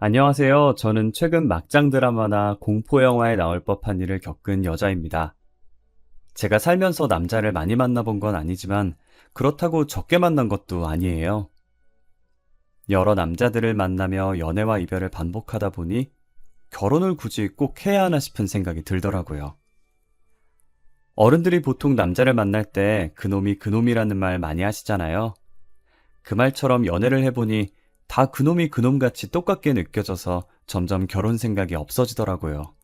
안녕하세요. 저는 최근 막장 드라마나 공포 영화에 나올 법한 일을 겪은 여자입니다. 제가 살면서 남자를 많이 만나본 건 아니지만 그렇다고 적게 만난 것도 아니에요. 여러 남자들을 만나며 연애와 이별을 반복하다 보니 결혼을 굳이 꼭 해야 하나 싶은 생각이 들더라고요. 어른들이 보통 남자를 만날 때 그놈이 그놈이라는 말 많이 하시잖아요. 그 말처럼 연애를 해보니 다 그놈이 그놈같이 똑같게 느껴져서 점점 결혼 생각이 없어지더라고요.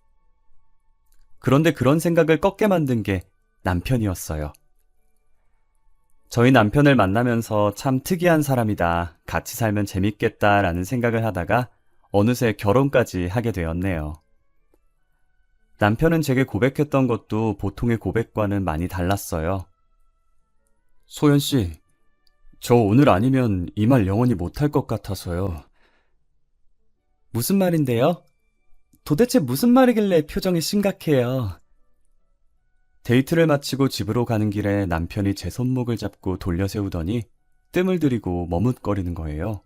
그런데 그런 생각을 꺾게 만든 게 남편이었어요. 저희 남편을 만나면서 참 특이한 사람이다, 같이 살면 재밌겠다라는 생각을 하다가 어느새 결혼까지 하게 되었네요. 남편은 제게 고백했던 것도 보통의 고백과는 많이 달랐어요. 소연 씨, 저 오늘 아니면 이 말 영원히 못할 것 같아서요. 무슨 말인데요? 도대체 무슨 말이길래 표정이 심각해요? 데이트를 마치고 집으로 가는 길에 남편이 제 손목을 잡고 돌려 세우더니 뜸을 들이고 머뭇거리는 거예요.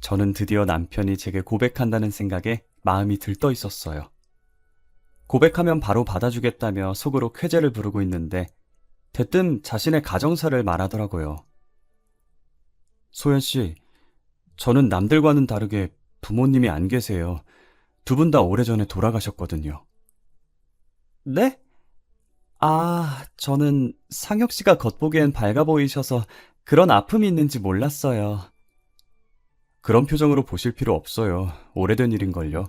저는 드디어 남편이 제게 고백한다는 생각에 마음이 들떠 있었어요. 고백하면 바로 받아주겠다며 속으로 쾌재를 부르고 있는데 대뜸 자신의 가정사를 말하더라고요. 소연 씨, 저는 남들과는 다르게 부모님이 안 계세요. 두 분 다 오래전에 돌아가셨거든요. 네? 저는 상혁 씨가 겉보기엔 밝아 보이셔서 그런 아픔이 있는지 몰랐어요. 그런 표정으로 보실 필요 없어요. 오래된 일인걸요.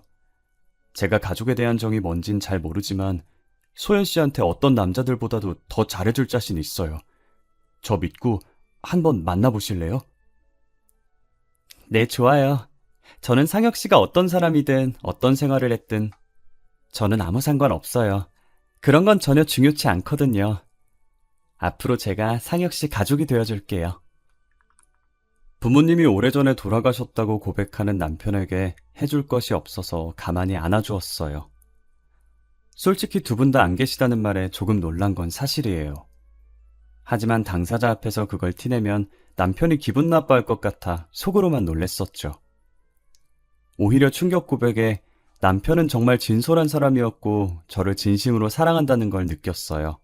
제가 가족에 대한 정이 뭔진 잘 모르지만 소연 씨한테 어떤 남자들보다도 더 잘해줄 자신 있어요. 저 믿고 한번 만나보실래요? 네, 좋아요. 저는 상혁 씨가 어떤 사람이든 어떤 생활을 했든 저는 아무 상관 없어요. 그런 건 전혀 중요치 않거든요. 앞으로 제가 상혁 씨 가족이 되어줄게요. 부모님이 오래전에 돌아가셨다고 고백하는 남편에게 해줄 것이 없어서 가만히 안아주었어요. 솔직히 두 분 다 안 계시다는 말에 조금 놀란 건 사실이에요. 하지만 당사자 앞에서 그걸 티내면 남편이 기분 나빠할 것 같아 속으로만 놀랬었죠. 오히려 충격 고백에 남편은 정말 진솔한 사람이었고 저를 진심으로 사랑한다는 걸 느꼈어요.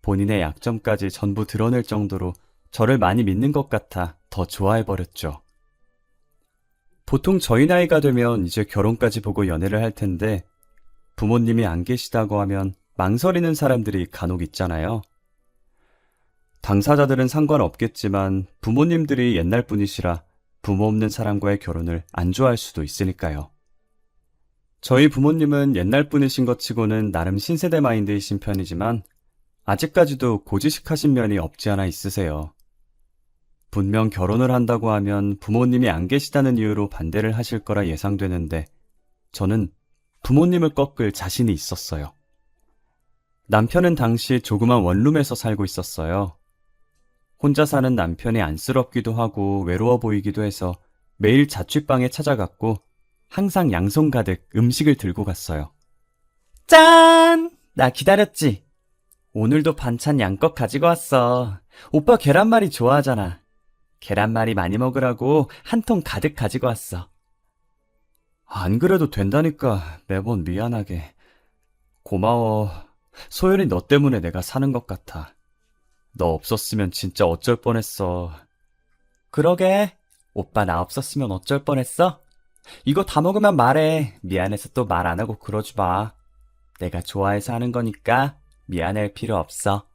본인의 약점까지 전부 드러낼 정도로 저를 많이 믿는 것 같아 더 좋아해버렸죠. 보통 저희 나이가 되면 이제 결혼까지 보고 연애를 할 텐데 부모님이 안 계시다고 하면 망설이는 사람들이 간혹 있잖아요. 당사자들은 상관없겠지만 부모님들이 옛날 분이시라 부모 없는 사람과의 결혼을 안 좋아할 수도 있으니까요. 저희 부모님은 옛날 분이신 것 치고는 나름 신세대 마인드이신 편이지만 아직까지도 고지식하신 면이 없지 않아 있으세요. 분명 결혼을 한다고 하면 부모님이 안 계시다는 이유로 반대를 하실 거라 예상되는데 저는 부모님을 꺾을 자신이 있었어요. 남편은 당시 조그만 원룸에서 살고 있었어요. 혼자 사는 남편이 안쓰럽기도 하고 외로워 보이기도 해서 매일 자취방에 찾아갔고 항상 양손 가득 음식을 들고 갔어요. 짠! 나 기다렸지? 오늘도 반찬 양껏 가지고 왔어. 오빠 계란말이 좋아하잖아. 계란말이 많이 먹으라고 한 통 가득 가지고 왔어. 안 그래도 된다니까 매번 미안하게. 고마워. 소연이 너 때문에 내가 사는 것 같아. 너 없었으면 진짜 어쩔 뻔했어. 그러게. 오빠 나 없었으면 어쩔 뻔했어? 이거 다 먹으면 말해. 미안해서 또 말 안 하고 그러지 마. 내가 좋아해서 하는 거니까 미안할 필요 없어.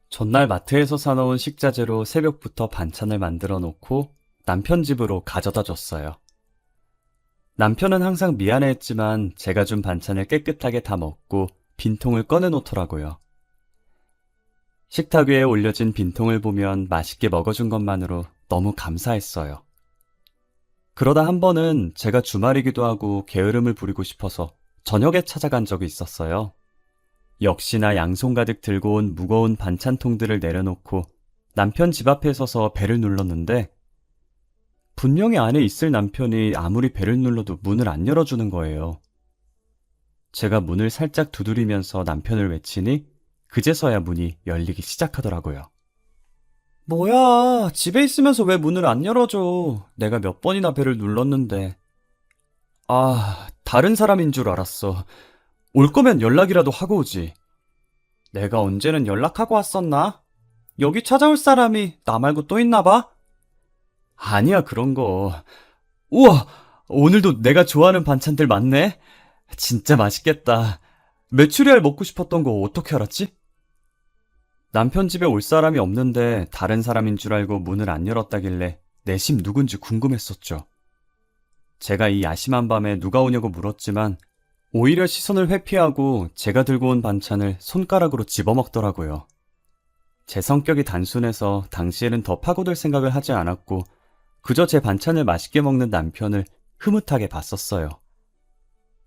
전날 마트에서 사놓은 식자재로 새벽부터 반찬을 만들어 놓고 남편 집으로 가져다 줬어요. 남편은 항상 미안해했지만 제가 준 반찬을 깨끗하게 다 먹고 빈통을 꺼내 놓더라고요. 식탁 위에 올려진 빈통을 보면 맛있게 먹어준 것만으로 너무 감사했어요. 그러다 한 번은 제가 주말이기도 하고 게으름을 부리고 싶어서 저녁에 찾아간 적이 있었어요. 역시나 양손 가득 들고 온 무거운 반찬통들을 내려놓고 남편 집 앞에 서서 배를 눌렀는데 분명히 안에 있을 남편이 아무리 배를 눌러도 문을 안 열어주는 거예요. 제가 문을 살짝 두드리면서 남편을 외치니 그제서야 문이 열리기 시작하더라고요. 뭐야, 집에 있으면서 왜 문을 안 열어줘? 내가 몇 번이나 벨을 눌렀는데. 아, 다른 사람인 줄 알았어. 올 거면 연락이라도 하고 오지. 내가 언제는 연락하고 왔었나? 여기 찾아올 사람이 나 말고 또 있나 봐? 아니야, 그런 거. 우와, 오늘도 내가 좋아하는 반찬들 많네. 진짜 맛있겠다. 메추리알 먹고 싶었던 거 어떻게 알았지? 남편 집에 올 사람이 없는데 다른 사람인 줄 알고 문을 안 열었다길래 내심 누군지 궁금했었죠. 제가 이 야심한 밤에 누가 오냐고 물었지만 오히려 시선을 회피하고 제가 들고 온 반찬을 손가락으로 집어먹더라고요. 제 성격이 단순해서 당시에는 더 파고들 생각을 하지 않았고 그저 제 반찬을 맛있게 먹는 남편을 흐뭇하게 봤었어요.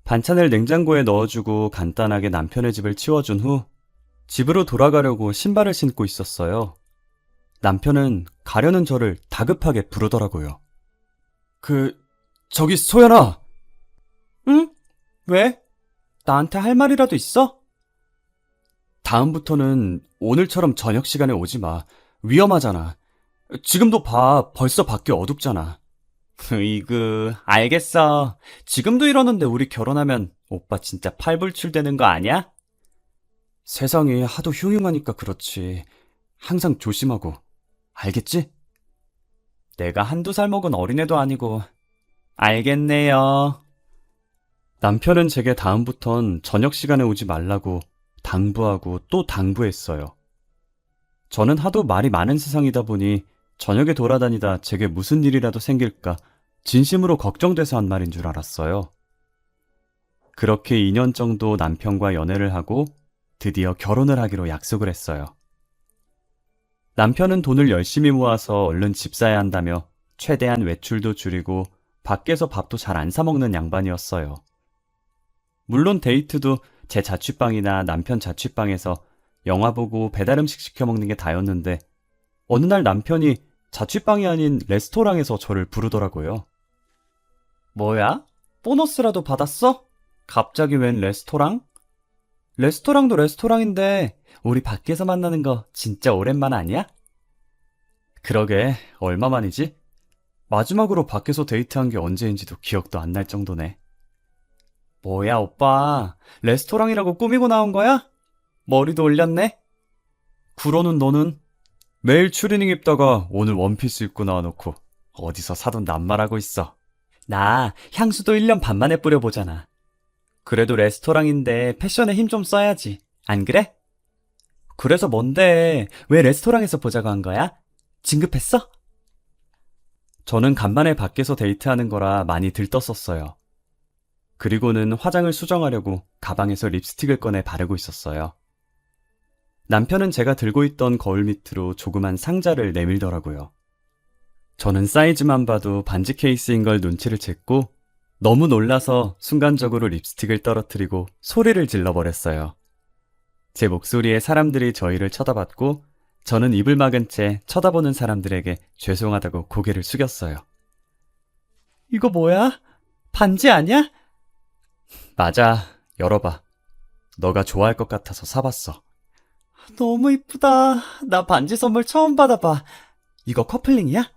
반찬을 냉장고에 넣어주고 간단하게 남편의 집을 치워준 후 집으로 돌아가려고 신발을 신고 있었어요. 남편은 가려는 저를 다급하게 부르더라고요. 저기 소연아! 응? 왜? 나한테 할 말이라도 있어? 다음부터는 오늘처럼 저녁 시간에 오지 마. 위험하잖아. 지금도 봐. 벌써 밖이 어둡잖아. 으이그, 알겠어. 지금도 이러는데 우리 결혼하면 오빠 진짜 팔불출되는 거 아니야? 세상이 하도 흉흉하니까 그렇지. 항상 조심하고. 알겠지? 내가 한두 살 먹은 어린애도 아니고. 알겠네요. 남편은 제게 다음부턴 저녁 시간에 오지 말라고 당부하고 또 당부했어요. 저는 하도 말이 많은 세상이다 보니 저녁에 돌아다니다 제게 무슨 일이라도 생길까 진심으로 걱정돼서 한 말인 줄 알았어요. 그렇게 2년 정도 남편과 연애를 하고 드디어 결혼을 하기로 약속을 했어요. 남편은 돈을 열심히 모아서 얼른 집 사야 한다며 최대한 외출도 줄이고 밖에서 밥도 잘 안 사 먹는 양반이었어요. 물론 데이트도 제 자취방이나 남편 자취방에서 영화 보고 배달 음식 시켜 먹는 게 다였는데 어느 날 남편이 자취방이 아닌 레스토랑에서 저를 부르더라고요. 뭐야? 보너스라도 받았어? 갑자기 웬 레스토랑? 레스토랑도 레스토랑인데 우리 밖에서 만나는 거 진짜 오랜만 아니야? 그러게, 얼마만이지? 마지막으로 밖에서 데이트한 게 언제인지도 기억도 안 날 정도네. 뭐야, 오빠. 레스토랑이라고 꾸미고 나온 거야? 머리도 올렸네? 그러는 너는? 매일 추리닝 입다가 오늘 원피스 입고 나와놓고 어디서 사돈 낱말하고 있어. 나 향수도 1년 반 만에 뿌려보잖아. 그래도 레스토랑인데 패션에 힘 좀 써야지. 안 그래? 그래서 뭔데? 왜 레스토랑에서 보자고 한 거야? 진급했어? 저는 간만에 밖에서 데이트하는 거라 많이 들떴었어요. 그리고는 화장을 수정하려고 가방에서 립스틱을 꺼내 바르고 있었어요. 남편은 제가 들고 있던 거울 밑으로 조그만 상자를 내밀더라고요. 저는 사이즈만 봐도 반지 케이스인 걸 눈치를 챘고 너무 놀라서 순간적으로 립스틱을 떨어뜨리고 소리를 질러버렸어요. 제 목소리에 사람들이 저희를 쳐다봤고 저는 입을 막은 채 쳐다보는 사람들에게 죄송하다고 고개를 숙였어요. 이거 뭐야? 반지 아니야? 맞아, 열어봐. 너가 좋아할 것 같아서 사봤어. 너무 이쁘다. 나 반지 선물 처음 받아봐. 이거 커플링이야?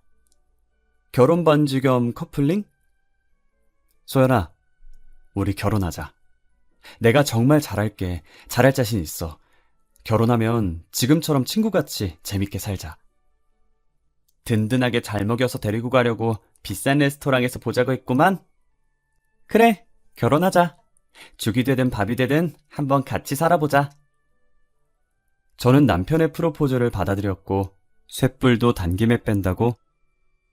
결혼 반지 겸 커플링? 소연아, 우리 결혼하자. 내가 정말 잘할게. 잘할 자신 있어. 결혼하면 지금처럼 친구같이 재밌게 살자. 든든하게 잘 먹여서 데리고 가려고 비싼 레스토랑에서 보자고 했구만. 그래, 결혼하자. 죽이 되든 밥이 되든 한번 같이 살아보자. 저는 남편의 프로포즈를 받아들였고 쇳불도 단김에 뺀다고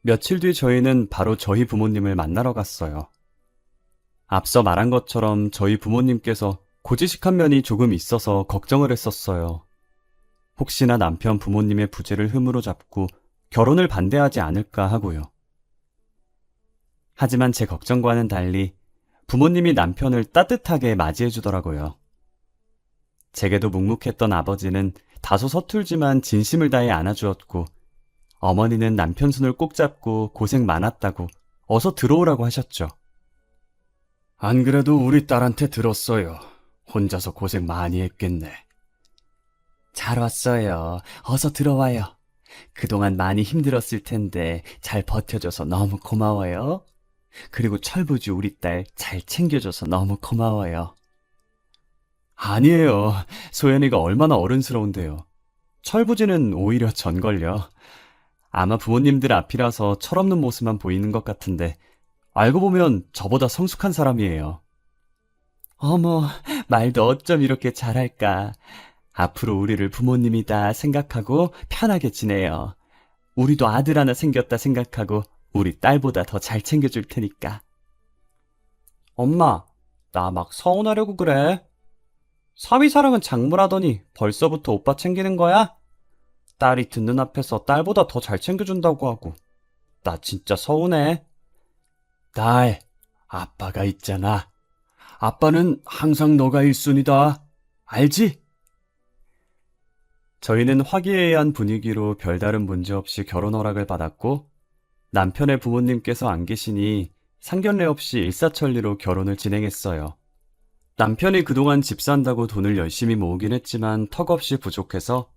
며칠 뒤 저희는 바로 저희 부모님을 만나러 갔어요. 앞서 말한 것처럼 저희 부모님께서 고지식한 면이 조금 있어서 걱정을 했었어요. 혹시나 남편 부모님의 부재를 흠으로 잡고 결혼을 반대하지 않을까 하고요. 하지만 제 걱정과는 달리 부모님이 남편을 따뜻하게 맞이해 주더라고요. 제게도 묵묵했던 아버지는 다소 서툴지만 진심을 다해 안아주었고 어머니는 남편 손을 꼭 잡고 고생 많았다고 어서 들어오라고 하셨죠. 안 그래도 우리 딸한테 들었어요. 혼자서 고생 많이 했겠네. 잘 왔어요. 어서 들어와요. 그동안 많이 힘들었을 텐데 잘 버텨줘서 너무 고마워요. 그리고 철부지 우리 딸 잘 챙겨줘서 너무 고마워요. 아니에요. 소연이가 얼마나 어른스러운데요. 철부지는 오히려 전걸요. 아마 부모님들 앞이라서 철없는 모습만 보이는 것 같은데 알고 보면 저보다 성숙한 사람이에요. 어머, 말도 어쩜 이렇게 잘할까. 앞으로 우리를 부모님이다 생각하고 편하게 지내요. 우리도 아들 하나 생겼다 생각하고 우리 딸보다 더 잘 챙겨줄 테니까. 엄마, 나 막 서운하려고 그래. 사위사랑은 작물하더니 벌써부터 오빠 챙기는 거야? 딸이 듣는 앞에서 딸보다 더 잘 챙겨준다고 하고. 나 진짜 서운해. 딸, 아빠가 있잖아. 아빠는 항상 너가 1순위다. 알지? 저희는 화기애애한 분위기로 별다른 문제 없이 결혼 허락을 받았고 남편의 부모님께서 안 계시니 상견례 없이 일사천리로 결혼을 진행했어요. 남편이 그동안 집 산다고 돈을 열심히 모으긴 했지만 턱없이 부족해서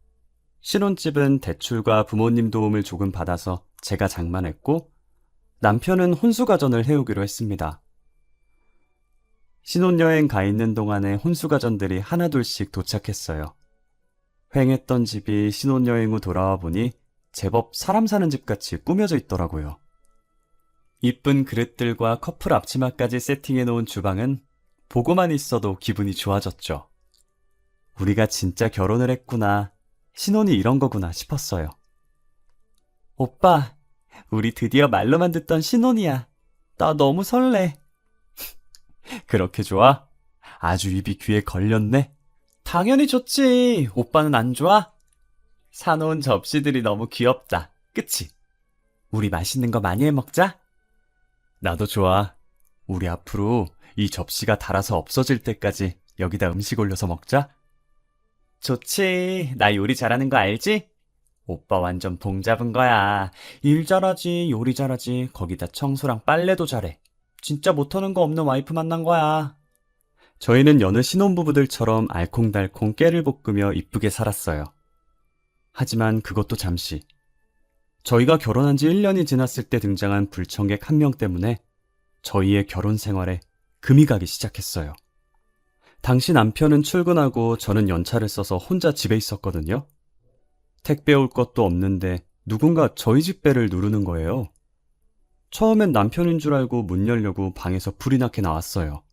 신혼집은 대출과 부모님 도움을 조금 받아서 제가 장만했고 남편은 혼수가전을 해오기로 했습니다. 신혼여행 가 있는 동안에 혼수가전들이 하나둘씩 도착했어요. 휑했던 집이 신혼여행 후 돌아와 보니 제법 사람 사는 집같이 꾸며져 있더라고요. 이쁜 그릇들과 커플 앞치마까지 세팅해 놓은 주방은 보고만 있어도 기분이 좋아졌죠. 우리가 진짜 결혼을 했구나, 신혼이 이런 거구나 싶었어요. 오빠, 우리 드디어 말로만 듣던 신혼이야. 나 너무 설레. 그렇게 좋아? 아주 입이 귀에 걸렸네. 당연히 좋지. 오빠는 안 좋아? 사놓은 접시들이 너무 귀엽다. 그치? 우리 맛있는 거 많이 해 먹자. 나도 좋아. 우리 앞으로 이 접시가 닳아서 없어질 때까지 여기다 음식 올려서 먹자. 좋지. 나 요리 잘하는 거 알지? 오빠 완전 봉 잡은 거야. 일 잘하지, 요리 잘하지, 거기다 청소랑 빨래도 잘해. 진짜 못하는 거 없는 와이프 만난 거야. 저희는 여느 신혼부부들처럼 알콩달콩 깨를 볶으며 이쁘게 살았어요. 하지만 그것도 잠시. 저희가 결혼한 지 1년이 지났을 때 등장한 불청객 한 명 때문에 저희의 결혼 생활에 금이 가기 시작했어요. 당시 남편은 출근하고 저는 연차를 써서 혼자 집에 있었거든요. 택배 올 것도 없는데 누군가 저희 집 배를 누르는 거예요. 처음엔 남편인 줄 알고 문 열려고 방에서 불이 나게 나왔어요.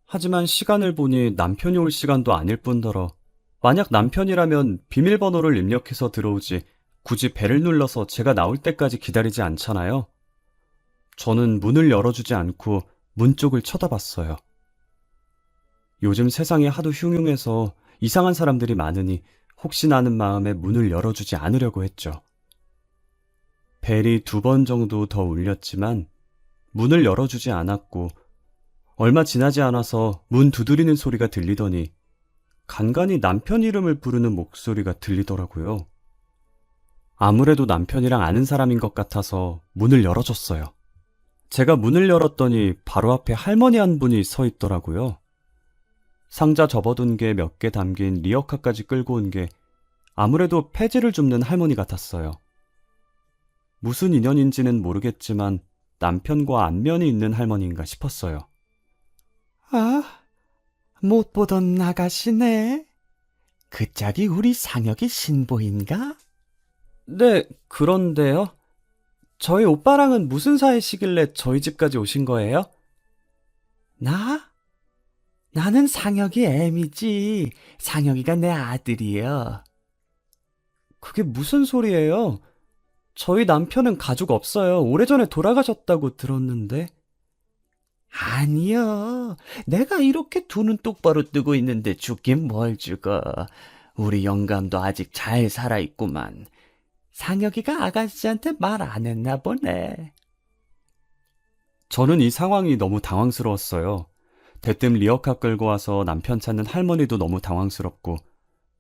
하지만 시간을 보니 남편이 올 시간도 아닐 뿐더러 만약 남편이라면 비밀번호를 입력해서 들어오지 굳이 배를 눌러서 제가 나올 때까지 기다리지 않잖아요. 저는 문을 열어주지 않고 문 쪽을 쳐다봤어요. 요즘 세상이 하도 흉흉해서 이상한 사람들이 많으니 혹시나 하는 마음에 문을 열어주지 않으려고 했죠. 벨이 2번 정도 더 울렸지만 문을 열어주지 않았고 얼마 지나지 않아서 문 두드리는 소리가 들리더니 간간히 남편 이름을 부르는 목소리가 들리더라고요. 아무래도 남편이랑 아는 사람인 것 같아서 문을 열어줬어요. 제가 문을 열었더니 바로 앞에 할머니 한 분이 서 있더라고요. 상자 접어둔 게 몇 개 담긴 리어카까지 끌고 온 게 아무래도 폐지를 줍는 할머니 같았어요. 무슨 인연인지는 모르겠지만 남편과 안면이 있는 할머니인가 싶었어요. 아, 못 보던 아가씨네. 그 짝이 우리 상혁이 신보인가? 네, 그런데요. 저희 오빠랑은 무슨 사이시길래 저희 집까지 오신 거예요? 나는 상혁이 애미지. 상혁이가 내 아들이요. 그게 무슨 소리예요? 저희 남편은 가족 없어요. 오래전에 돌아가셨다고 들었는데. 아니요. 내가 이렇게 두 눈 똑바로 뜨고 있는데 죽긴 뭘 죽어. 우리 영감도 아직 잘 살아있구만. 상혁이가 아가씨한테 말 안 했나 보네. 저는 이 상황이 너무 당황스러웠어요. 대뜸 리어카 끌고 와서 남편 찾는 할머니도 너무 당황스럽고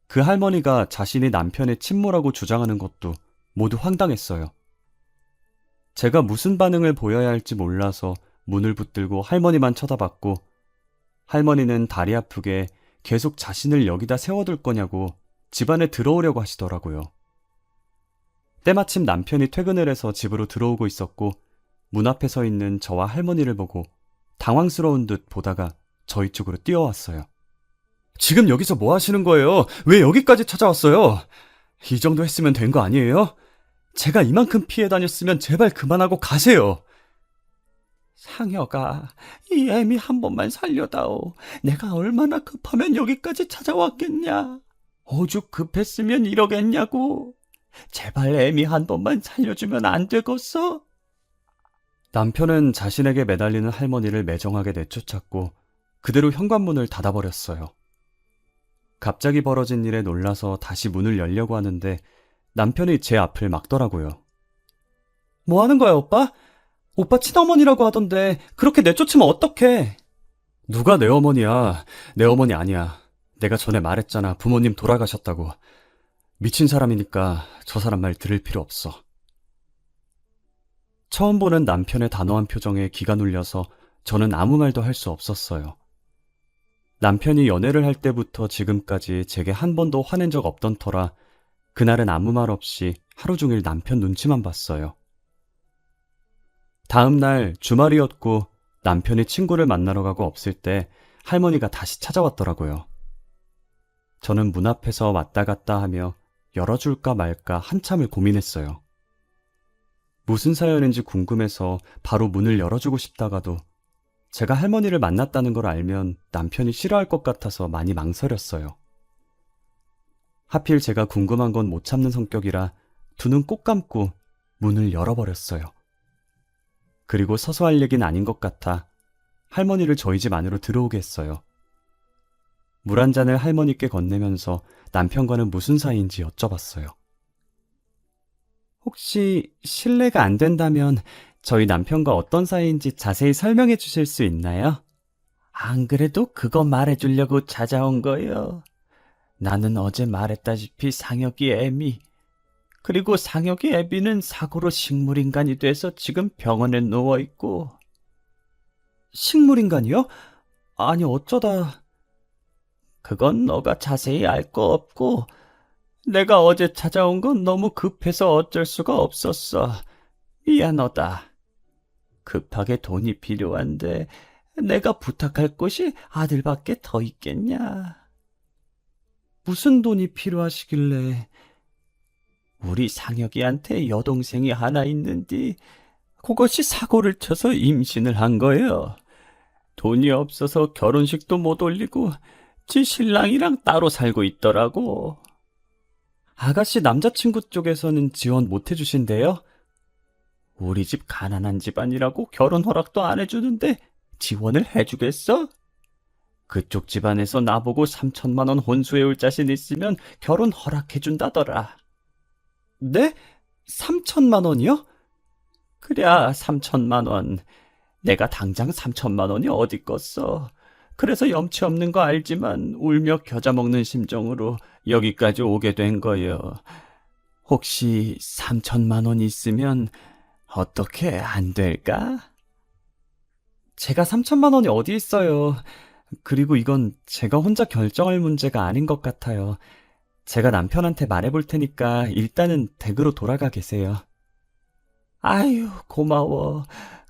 그 할머니가 자신이 남편의 친모라고 주장하는 것도 모두 황당했어요. 제가 무슨 반응을 보여야 할지 몰라서 문을 붙들고 할머니만 쳐다봤고 할머니는 다리 아프게 계속 자신을 여기다 세워둘 거냐고 집 안에 들어오려고 하시더라고요. 때마침 남편이 퇴근을 해서 집으로 들어오고 있었고 문 앞에 서 있는 저와 할머니를 보고 당황스러운 듯 보다가 저희 쪽으로 뛰어왔어요. 지금 여기서 뭐 하시는 거예요? 왜 여기까지 찾아왔어요? 이 정도 했으면 된 거 아니에요? 제가 이만큼 피해 다녔으면 제발 그만하고 가세요. 상혁아, 이 애미 한 번만 살려다오. 내가 얼마나 급하면 여기까지 찾아왔겠냐. 오죽 급했으면 이러겠냐고. 제발 애미 한 번만 살려주면 안 되겠어? 남편은 자신에게 매달리는 할머니를 매정하게 내쫓았고 그대로 현관문을 닫아버렸어요. 갑자기 벌어진 일에 놀라서 다시 문을 열려고 하는데 남편이 제 앞을 막더라고요. 뭐 하는 거야, 오빠? 오빠 친어머니라고 하던데 그렇게 내쫓으면 어떡해? 누가 내 어머니야? 내 어머니 아니야. 내가 전에 말했잖아. 부모님 돌아가셨다고. 미친 사람이니까 저 사람 말 들을 필요 없어. 처음 보는 남편의 단호한 표정에 기가 눌려서 저는 아무 말도 할 수 없었어요. 남편이 연애를 할 때부터 지금까지 제게 한 번도 화낸 적 없던 터라 그날은 아무 말 없이 하루 종일 남편 눈치만 봤어요. 다음 날 주말이었고 남편이 친구를 만나러 가고 없을 때 할머니가 다시 찾아왔더라고요. 저는 문 앞에서 왔다 갔다 하며 열어줄까 말까 한참을 고민했어요. 무슨 사연인지 궁금해서 바로 문을 열어주고 싶다가도 제가 할머니를 만났다는 걸 알면 남편이 싫어할 것 같아서 많이 망설였어요. 하필 제가 궁금한 건 못 참는 성격이라 두 눈 꼭 감고 문을 열어버렸어요. 그리고 서서 할 얘기는 아닌 것 같아 할머니를 저희 집 안으로 들어오게 했어요. 물 한 잔을 할머니께 건네면서 남편과는 무슨 사이인지 여쭤봤어요. 혹시 실례가 안 된다면 저희 남편과 어떤 사이인지 자세히 설명해 주실 수 있나요? 안 그래도 그거 말해주려고 찾아온 거요. 나는 어제 말했다시피 상혁이 애미, 그리고 상혁이 애비는 사고로 식물인간이 돼서 지금 병원에 누워있고. 식물인간이요? 아니 어쩌다. 그건 너가 자세히 알 거 없고 내가 어제 찾아온 건 너무 급해서 어쩔 수가 없었어. 미안하다. 급하게 돈이 필요한데 내가 부탁할 곳이 아들밖에 더 있겠냐. 무슨 돈이 필요하시길래. 우리 상혁이한테 여동생이 하나 있는데 그것이 사고를 쳐서 임신을 한 거예요. 돈이 없어서 결혼식도 못 올리고 지 신랑이랑 따로 살고 있더라고. 아가씨 남자친구 쪽에서는 지원 못 해주신대요? 우리 집 가난한 집안이라고 결혼 허락도 안 해주는데 지원을 해주겠어? 그쪽 집안에서 나보고 3천만 원 혼수해올 자신 있으면 결혼 허락해준다더라. 네? 3천만 원이요? 그래, 3천만 원. 내가 당장 3천만 원이 어디 껐어. 그래서 염치 없는 거 알지만 울며 겨자 먹는 심정으로 여기까지 오게 된 거요. 혹시 3천만 원 있으면 어떻게 안 될까? 제가 3천만 원이 어디 있어요. 그리고 이건 제가 혼자 결정할 문제가 아닌 것 같아요. 제가 남편한테 말해볼 테니까 일단은 댁으로 돌아가 계세요. 아유, 고마워.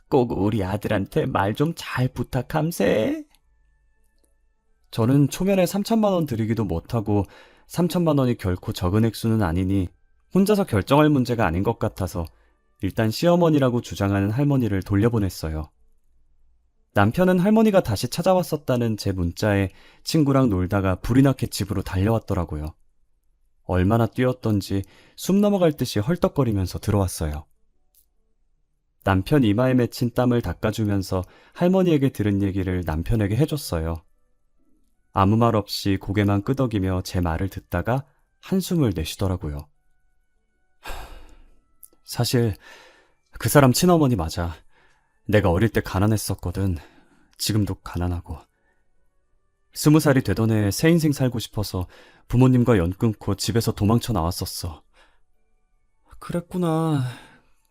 꼭 우리 아들한테 말 좀 잘 부탁함세. 저는 초면에 3천만 원 드리기도 못하고 3천만 원이 결코 적은 액수는 아니니 혼자서 결정할 문제가 아닌 것 같아서 일단 시어머니라고 주장하는 할머니를 돌려보냈어요. 남편은 할머니가 다시 찾아왔었다는 제 문자에 친구랑 놀다가 불이 나게 집으로 달려왔더라고요. 얼마나 뛰었던지 숨 넘어갈 듯이 헐떡거리면서 들어왔어요. 남편 이마에 맺힌 땀을 닦아주면서 할머니에게 들은 얘기를 남편에게 해줬어요. 아무 말 없이 고개만 끄덕이며 제 말을 듣다가 한숨을 내쉬더라고요. 사실 그 사람 친어머니 맞아. 내가 어릴 때 가난했었거든. 지금도 가난하고. 20살이 되던 해에 새 인생 살고 싶어서 부모님과 연 끊고 집에서 도망쳐 나왔었어. 그랬구나.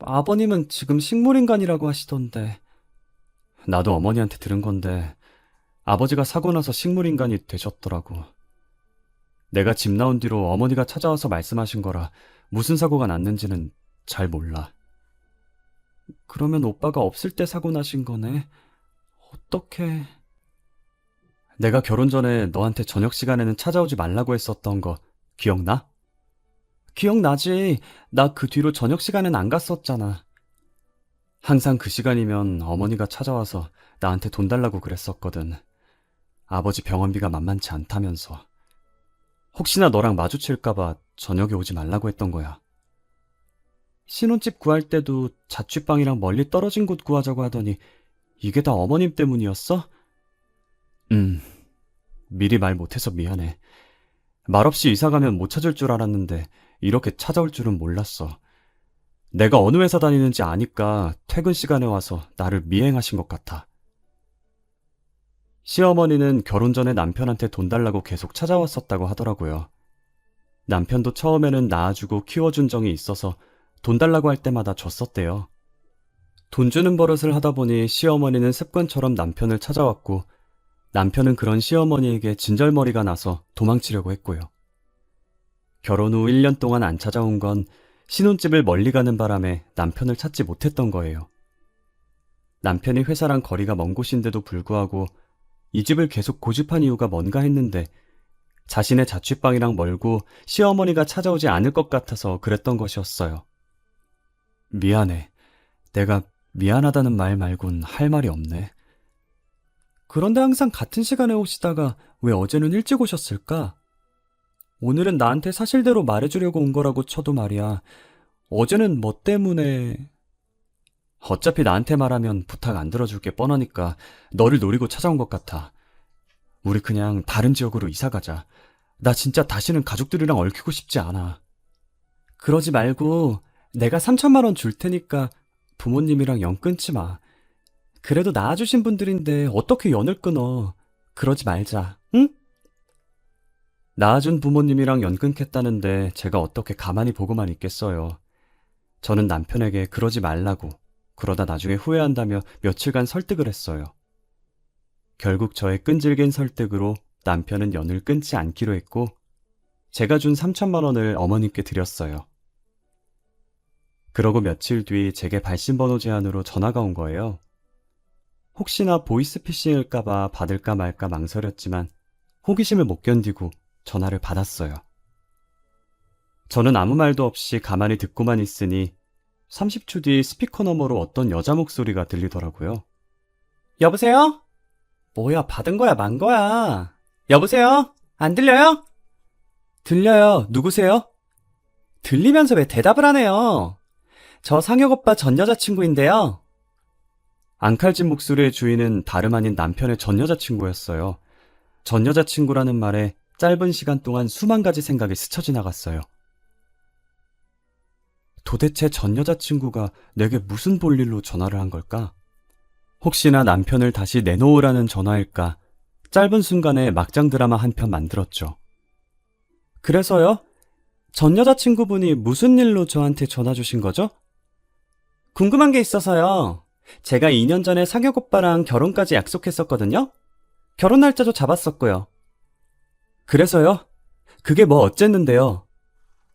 아버님은 지금 식물인간이라고 하시던데. 나도 어머니한테 들은 건데 아버지가 사고 나서 식물인간이 되셨더라고. 내가 집 나온 뒤로 어머니가 찾아와서 말씀하신 거라 무슨 사고가 났는지는 잘 몰라. 그러면 오빠가 없을 때 사고 나신 거네. 어떡해. 내가 결혼 전에 너한테 저녁 시간에는 찾아오지 말라고 했었던 거 기억나? 기억나지. 나 그 뒤로 저녁 시간엔 안 갔었잖아. 항상 그 시간이면 어머니가 찾아와서 나한테 돈 달라고 그랬었거든. 아버지 병원비가 만만치 않다면서. 혹시나 너랑 마주칠까봐 저녁에 오지 말라고 했던 거야. 신혼집 구할 때도 자취방이랑 멀리 떨어진 곳 구하자고 하더니 이게 다 어머님 때문이었어? 미리 말 못해서 미안해. 말없이 이사 가면 못 찾을 줄 알았는데 이렇게 찾아올 줄은 몰랐어. 내가 어느 회사 다니는지 아니까 퇴근 시간에 와서 나를 미행하신 것 같아. 시어머니는 결혼 전에 남편한테 돈 달라고 계속 찾아왔었다고 하더라고요. 남편도 처음에는 낳아주고 키워준 정이 있어서 돈 달라고 할 때마다 줬었대요. 돈 주는 버릇을 하다 보니 시어머니는 습관처럼 남편을 찾아왔고 남편은 그런 시어머니에게 진절머리가 나서 도망치려고 했고요. 결혼 후 1년 동안 안 찾아온 건 신혼집을 멀리 가는 바람에 남편을 찾지 못했던 거예요. 남편이 회사랑 거리가 먼 곳인데도 불구하고 이 집을 계속 고집한 이유가 뭔가 했는데 자신의 자취방이랑 멀고 시어머니가 찾아오지 않을 것 같아서 그랬던 것이었어요. 미안해. 내가 미안하다는 말 말곤 할 말이 없네. 그런데 항상 같은 시간에 오시다가 왜 어제는 일찍 오셨을까? 오늘은 나한테 사실대로 말해주려고 온 거라고 쳐도 말이야. 어제는 뭐 때문에... 어차피 나한테 말하면 부탁 안 들어줄 게 뻔하니까 너를 노리고 찾아온 것 같아. 우리 그냥 다른 지역으로 이사 가자. 나 진짜 다시는 가족들이랑 얽히고 싶지 않아. 그러지 말고 내가 3천만 원 줄 테니까 부모님이랑 연 끊지 마. 그래도 낳아주신 분들인데 어떻게 연을 끊어. 그러지 말자, 응? 낳아준 부모님이랑 연 끊겠다는데 제가 어떻게 가만히 보고만 있겠어요. 저는 남편에게 그러지 말라고, 그러다 나중에 후회한다며 며칠간 설득을 했어요. 결국 저의 끈질긴 설득으로 남편은 연을 끊지 않기로 했고 제가 준 3천만 원을 어머님께 드렸어요. 그러고 며칠 뒤 제게 발신번호 제안으로 전화가 온 거예요. 혹시나 보이스피싱일까봐 받을까 말까 망설였지만 호기심을 못 견디고 전화를 받았어요. 저는 아무 말도 없이 가만히 듣고만 있으니 30초 뒤 스피커 너머로 어떤 여자 목소리가 들리더라고요. 여보세요? 뭐야, 받은 거야, 만 거야? 여보세요? 안 들려요? 들려요. 누구세요? 들리면서 왜 대답을 안 해요? 저 상혁 오빠 전 여자친구인데요. 앙칼진 목소리의 주인은 다름 아닌 남편의 전 여자친구였어요. 전 여자친구라는 말에 짧은 시간 동안 수만 가지 생각이 스쳐 지나갔어요. 도대체 전 여자친구가 내게 무슨 볼일로 전화를 한 걸까? 혹시나 남편을 다시 내놓으라는 전화일까? 짧은 순간에 막장 드라마 한 편 만들었죠. 그래서요? 전 여자친구분이 무슨 일로 저한테 전화 주신 거죠? 궁금한 게 있어서요. 제가 2년 전에 상혁 오빠랑 결혼까지 약속했었거든요. 결혼 날짜도 잡았었고요. 그래서요? 그게 뭐 어쨌는데요?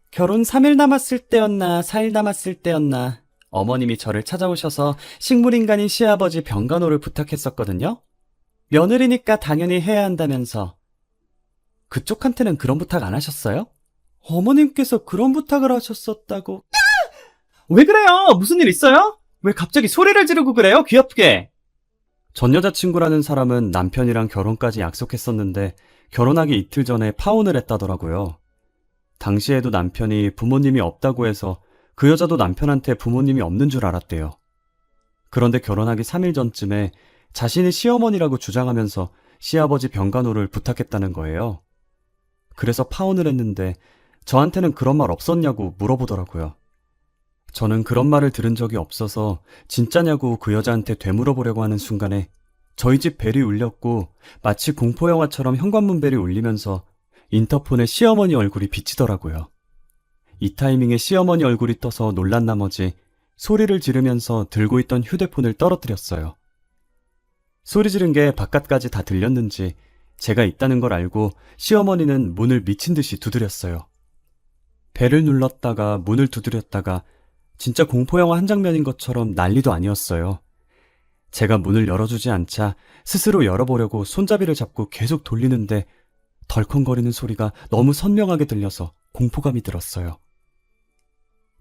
결혼 3일 남았을 때였나 4일 남았을 때였나 어머님이 저를 찾아오셔서 식물인간인 시아버지 병간호를 부탁했었거든요. 며느리니까 당연히 해야 한다면서. 그쪽한테는 그런 부탁 안 하셨어요? 어머님께서 그런 부탁을 하셨었다고. 왜 그래요? 무슨 일 있어요? 왜 갑자기 소리를 지르고 그래요? 귀엽게. 전 여자친구라는 사람은 남편이랑 결혼까지 약속했었는데 결혼하기 이틀 전에 파혼을 했다더라고요. 당시에도 남편이 부모님이 없다고 해서 그 여자도 남편한테 부모님이 없는 줄 알았대요. 그런데 결혼하기 3일 전쯤에 자신이 시어머니라고 주장하면서 시아버지 병간호를 부탁했다는 거예요. 그래서 파혼을 했는데 저한테는 그런 말 없었냐고 물어보더라고요. 저는 그런 말을 들은 적이 없어서 진짜냐고 그 여자한테 되물어보려고 하는 순간에 저희 집 벨이 울렸고 마치 공포영화처럼 현관문 벨이 울리면서 인터폰에 시어머니 얼굴이 비치더라고요. 이 타이밍에 시어머니 얼굴이 떠서 놀란 나머지 소리를 지르면서 들고 있던 휴대폰을 떨어뜨렸어요. 소리 지른 게 바깥까지 다 들렸는지 제가 있다는 걸 알고 시어머니는 문을 미친 듯이 두드렸어요. 배를 눌렀다가 문을 두드렸다가 진짜 공포영화 한 장면인 것처럼 난리도 아니었어요. 제가 문을 열어주지 않자 스스로 열어보려고 손잡이를 잡고 계속 돌리는데 덜컹거리는 소리가 너무 선명하게 들려서 공포감이 들었어요.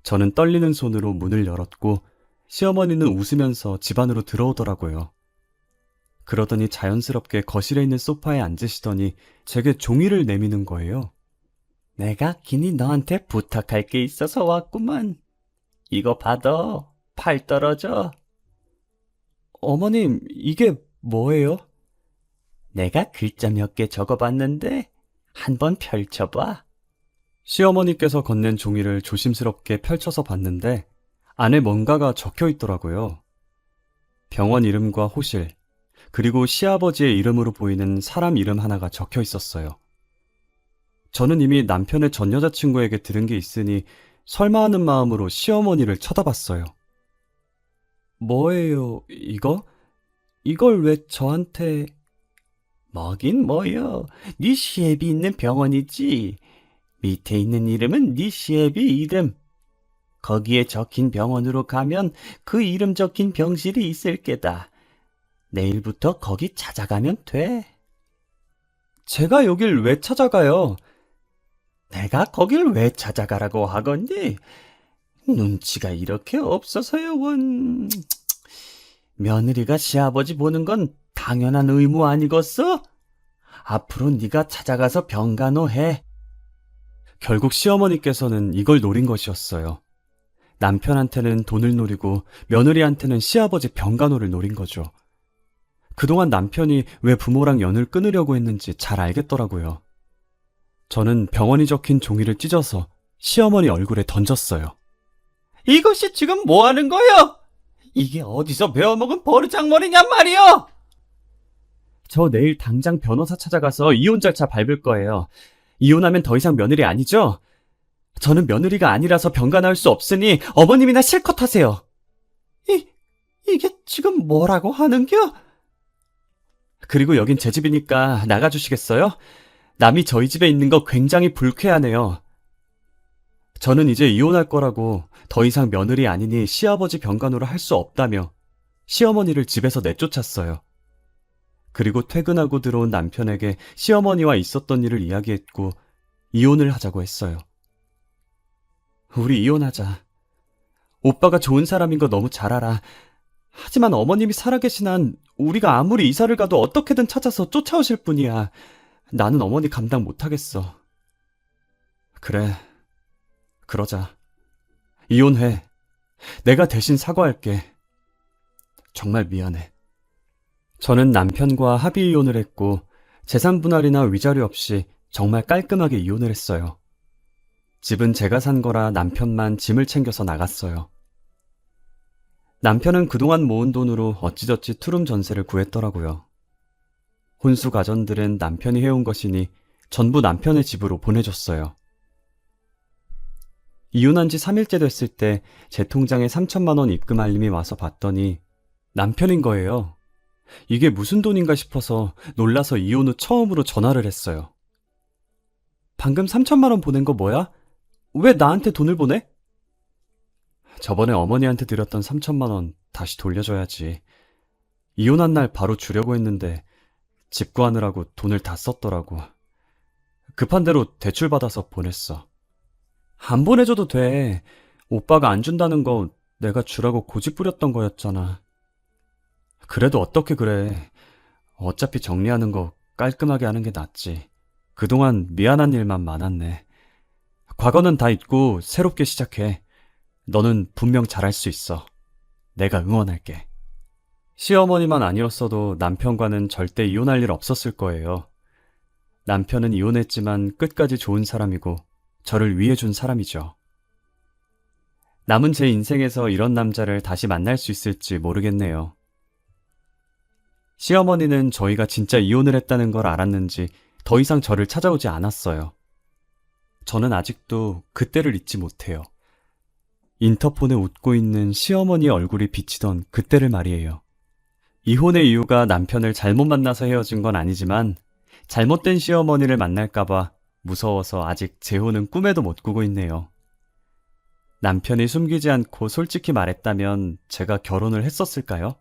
저는 떨리는 손으로 문을 열었고 시어머니는 웃으면서 집 안으로 들어오더라고요. 그러더니 자연스럽게 거실에 있는 소파에 앉으시더니 제게 종이를 내미는 거예요. 내가 긴히 너한테 부탁할 게 있어서 왔구만. 이거 받아. 팔 떨어져. 어머님, 이게 뭐예요? 내가 글자 몇 개 적어봤는데 한번 펼쳐봐. 시어머니께서 건넨 종이를 조심스럽게 펼쳐서 봤는데 안에 뭔가가 적혀 있더라고요. 병원 이름과 호실, 그리고 시아버지의 이름으로 보이는 사람 이름 하나가 적혀 있었어요. 저는 이미 남편의 전 여자친구에게 들은 게 있으니 설마 하는 마음으로 시어머니를 쳐다봤어요. 뭐예요, 이거? 이걸 왜 저한테... 뭐긴 뭐여, 네 시애비 있는 병원이지. 밑에 있는 이름은 네 시애비 이름. 거기에 적힌 병원으로 가면 그 이름 적힌 병실이 있을 게다. 내일부터 거기 찾아가면 돼. 제가 여길 왜 찾아가요? 내가 거길 왜 찾아가라고 하건디? 눈치가 이렇게 없어서요, 원. 며느리가 시아버지 보는 건 당연한 의무 아니겠어? 앞으로 네가 찾아가서 병간호 해. 결국 시어머니께서는 이걸 노린 것이었어요. 남편한테는 돈을 노리고 며느리한테는 시아버지 병간호를 노린 거죠. 그동안 남편이 왜 부모랑 연을 끊으려고 했는지 잘 알겠더라고요. 저는 병원이 적힌 종이를 찢어서 시어머니 얼굴에 던졌어요. 이것이 지금 뭐 하는 거요? 이게 어디서 배워먹은 버르장머리냔 말이요? 저 내일 당장 변호사 찾아가서 이혼 절차 밟을 거예요. 이혼하면 더 이상 며느리 아니죠? 저는 며느리가 아니라서 병간호할 수 없으니 어머님이나 실컷 하세요. 이게 지금 뭐라고 하는겨? 그리고 여긴 제 집이니까 나가주시겠어요? 남이 저희 집에 있는 거 굉장히 불쾌하네요. 저는 이제 이혼할 거라고 더 이상 며느리 아니니 시아버지 병간호를 할 수 없다며 시어머니를 집에서 내쫓았어요. 그리고 퇴근하고 들어온 남편에게 시어머니와 있었던 일을 이야기했고 이혼을 하자고 했어요. 우리 이혼하자. 오빠가 좋은 사람인 거 너무 잘 알아. 하지만 어머님이 살아계신 한 우리가 아무리 이사를 가도 어떻게든 찾아서 쫓아오실 뿐이야. 나는 어머니 감당 못하겠어. 그래, 그러자. 이혼해. 내가 대신 사과할게. 정말 미안해. 저는 남편과 합의 이혼을 했고 재산 분할이나 위자료 없이 정말 깔끔하게 이혼을 했어요. 집은 제가 산 거라 남편만 짐을 챙겨서 나갔어요. 남편은 그동안 모은 돈으로 어찌저찌 투룸 전세를 구했더라고요. 혼수 가전들은 남편이 해온 것이니 전부 남편의 집으로 보내줬어요. 이혼한 지 3일째 됐을 때 제 통장에 3천만 원 입금 알림이 와서 봤더니 남편인 거예요. 이게 무슨 돈인가 싶어서 놀라서 이혼 후 처음으로 전화를 했어요. 방금 3천만 원 보낸 거 뭐야? 왜 나한테 돈을 보내? 저번에 어머니한테 드렸던 3천만 원 다시 돌려줘야지. 이혼한 날 바로 주려고 했는데 집 구하느라고 돈을 다 썼더라고. 급한 대로 대출 받아서 보냈어. 안 보내줘도 돼. 오빠가 안 준다는 거 내가 주라고 고집 부렸던 거였잖아. 그래도 어떻게 그래. 어차피 정리하는 거 깔끔하게 하는 게 낫지. 그동안 미안한 일만 많았네. 과거는 다 잊고 새롭게 시작해. 너는 분명 잘할 수 있어. 내가 응원할게. 시어머니만 아니었어도 남편과는 절대 이혼할 일 없었을 거예요. 남편은 이혼했지만 끝까지 좋은 사람이고 저를 위해준 사람이죠. 남은 제 인생에서 이런 남자를 다시 만날 수 있을지 모르겠네요. 시어머니는 저희가 진짜 이혼을 했다는 걸 알았는지 더 이상 저를 찾아오지 않았어요. 저는 아직도 그때를 잊지 못해요. 인터폰에 웃고 있는 시어머니의 얼굴이 비치던 그때를 말이에요. 이혼의 이유가 남편을 잘못 만나서 헤어진 건 아니지만 잘못된 시어머니를 만날까봐 무서워서 아직 재혼은 꿈에도 못 꾸고 있네요. 남편이 숨기지 않고 솔직히 말했다면 제가 결혼을 했었을까요?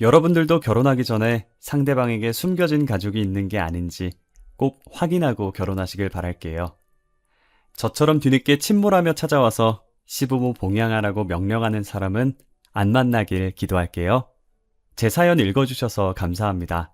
여러분들도 결혼하기 전에 상대방에게 숨겨진 가족이 있는 게 아닌지 꼭 확인하고 결혼하시길 바랄게요. 저처럼 뒤늦게 침몰하며 찾아와서 시부모 봉양하라고 명령하는 사람은 안 만나길 기도할게요. 제 사연 읽어주셔서 감사합니다.